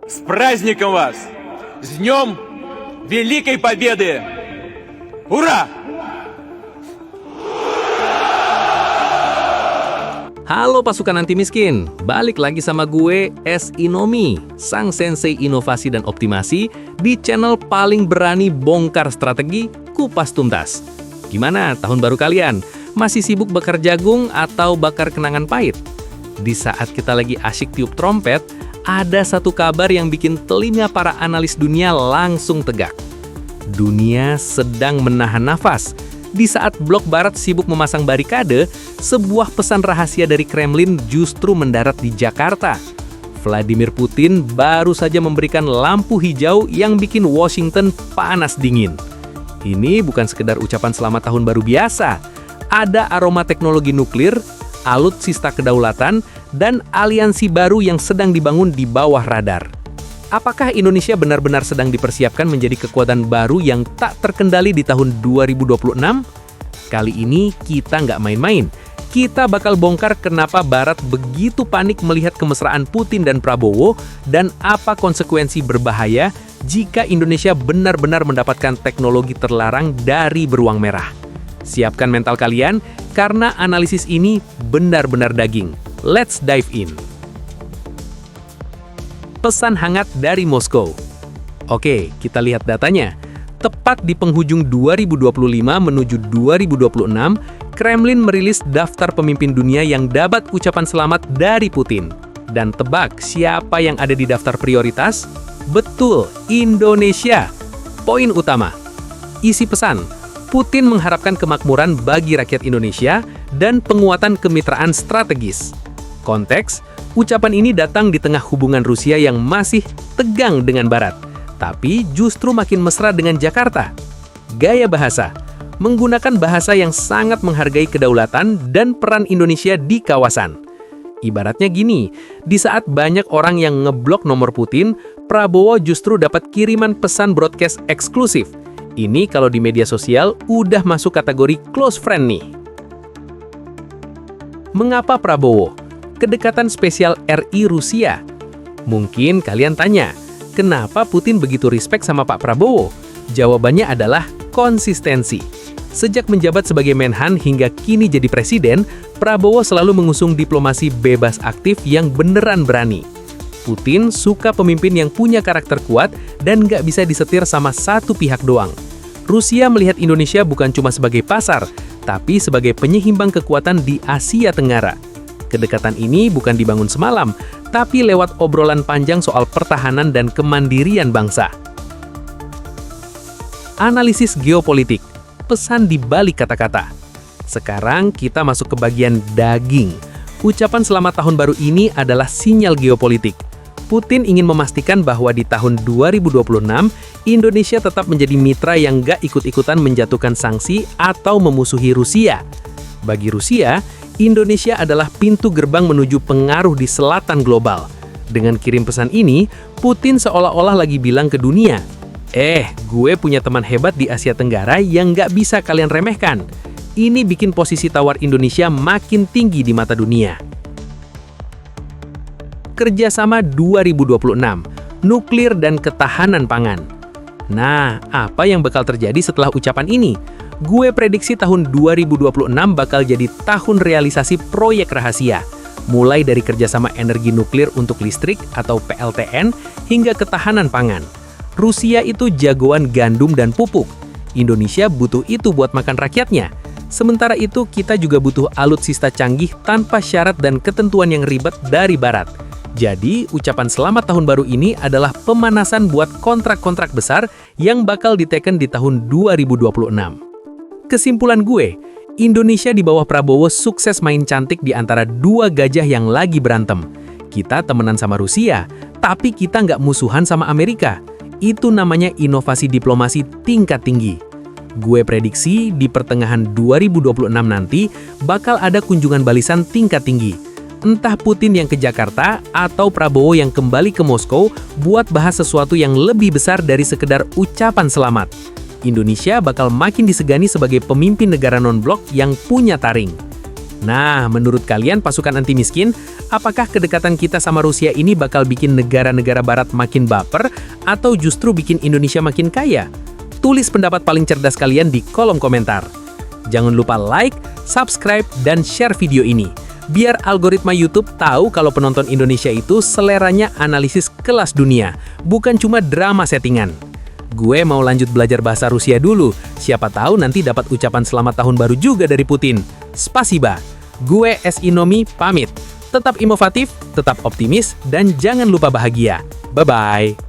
С праздником вас! С Днем Великой Победы! Ура! Halo pasukan anti miskin, balik lagi sama gue, S. Inomi, sang sensei inovasi dan optimasi di channel paling berani bongkar strategi kupas tuntas. Gimana tahun baru kalian? Masih sibuk bakar jagung atau bakar kenangan pahit? Di saat kita lagi asyik tiup trompet, ada satu kabar yang bikin telinga para analis dunia langsung tegak. Dunia sedang menahan nafas. Di saat blok barat sibuk memasang barikade, sebuah pesan rahasia dari Kremlin justru mendarat di Jakarta. Vladimir Putin baru saja memberikan lampu hijau yang bikin Washington panas dingin. Ini bukan sekedar ucapan selamat tahun baru biasa. Ada aroma teknologi nuklir, alutsista kedaulatan, dan aliansi baru yang sedang dibangun di bawah radar. Apakah Indonesia benar-benar sedang dipersiapkan menjadi kekuatan baru yang tak terkendali di tahun 2026? Kali ini kita nggak main-main. Kita bakal bongkar kenapa Barat begitu panik melihat kemesraan Putin dan Prabowo dan apa konsekuensi berbahaya jika Indonesia benar-benar mendapatkan teknologi terlarang dari beruang merah. Siapkan mental kalian, karena analisis ini benar-benar daging. Let's dive in. Pesan hangat dari Moskow. Oke, kita lihat datanya. Tepat di penghujung 2025 menuju 2026, Kremlin merilis daftar pemimpin dunia yang dapat ucapan selamat dari Putin. Dan tebak siapa yang ada di daftar prioritas? Betul, Indonesia. Poin utama. Isi pesan, Putin mengharapkan kemakmuran bagi rakyat Indonesia dan penguatan kemitraan strategis. Konteks, ucapan ini datang di tengah hubungan Rusia yang masih tegang dengan Barat, tapi justru makin mesra dengan Jakarta. Gaya bahasa, menggunakan bahasa yang sangat menghargai kedaulatan dan peran Indonesia di kawasan. Ibaratnya gini, di saat banyak orang yang ngeblok nomor Putin, Prabowo justru dapat kiriman pesan broadcast eksklusif. Ini kalau di media sosial udah masuk kategori close friend nih. Mengapa Prabowo? Kedekatan spesial RI Rusia. Mungkin kalian tanya, kenapa Putin begitu respect sama Pak Prabowo? Jawabannya adalah konsistensi. Sejak menjabat sebagai Menhan hingga kini jadi presiden, Prabowo selalu mengusung diplomasi bebas aktif yang beneran berani. Putin suka pemimpin yang punya karakter kuat dan nggak bisa disetir sama satu pihak doang. Rusia melihat Indonesia bukan cuma sebagai pasar, tapi sebagai penyeimbang kekuatan di Asia Tenggara. Kedekatan ini bukan dibangun semalam, tapi lewat obrolan panjang soal pertahanan dan kemandirian bangsa. Analisis geopolitik, pesan di balik kata-kata. Sekarang kita masuk ke bagian daging. Ucapan selamat tahun baru ini adalah sinyal geopolitik. Putin ingin memastikan bahwa di tahun 2026, Indonesia tetap menjadi mitra yang gak ikut-ikutan menjatuhkan sanksi atau memusuhi Rusia. Bagi Rusia, Indonesia adalah pintu gerbang menuju pengaruh di selatan global. Dengan kirim pesan ini, Putin seolah-olah lagi bilang ke dunia, gue punya teman hebat di Asia Tenggara yang nggak bisa kalian remehkan. Ini bikin posisi tawar Indonesia makin tinggi di mata dunia. Kerjasama 2026, nuklir dan ketahanan pangan. Nah, apa yang bakal terjadi setelah ucapan ini? Gue prediksi tahun 2026 bakal jadi tahun realisasi proyek rahasia, mulai dari kerjasama energi nuklir untuk listrik atau PLTN hingga ketahanan pangan. Rusia itu jagoan gandum dan pupuk. Indonesia butuh itu buat makan rakyatnya. Sementara itu kita juga butuh alutsista canggih tanpa syarat dan ketentuan yang ribet dari Barat. Jadi, ucapan selamat tahun baru ini adalah pemanasan buat kontrak-kontrak besar yang bakal diteken di tahun 2026. Kesimpulan gue, Indonesia di bawah Prabowo sukses main cantik di antara dua gajah yang lagi berantem. Kita temenan sama Rusia, tapi kita nggak musuhan sama Amerika. Itu namanya inovasi diplomasi tingkat tinggi. Gue prediksi di pertengahan 2026 nanti bakal ada kunjungan balisan tingkat tinggi. Entah Putin yang ke Jakarta atau Prabowo yang kembali ke Moskow buat bahas sesuatu yang lebih besar dari sekedar ucapan selamat. Indonesia bakal makin disegani sebagai pemimpin negara non-blok yang punya taring. Nah, menurut kalian pasukan anti miskin, apakah kedekatan kita sama Rusia ini bakal bikin negara-negara barat makin baper atau justru bikin Indonesia makin kaya? Tulis pendapat paling cerdas kalian di kolom komentar. Jangan lupa like, subscribe, dan share video ini. Biar algoritma YouTube tahu kalau penonton Indonesia itu seleranya analisis kelas dunia, bukan cuma drama settingan. Gue mau lanjut belajar bahasa Rusia dulu, siapa tahu nanti dapat ucapan selamat tahun baru juga dari Putin. Spasiba. Gue Inomi pamit. Tetap inovatif, tetap optimis, dan jangan lupa bahagia. Bye-bye.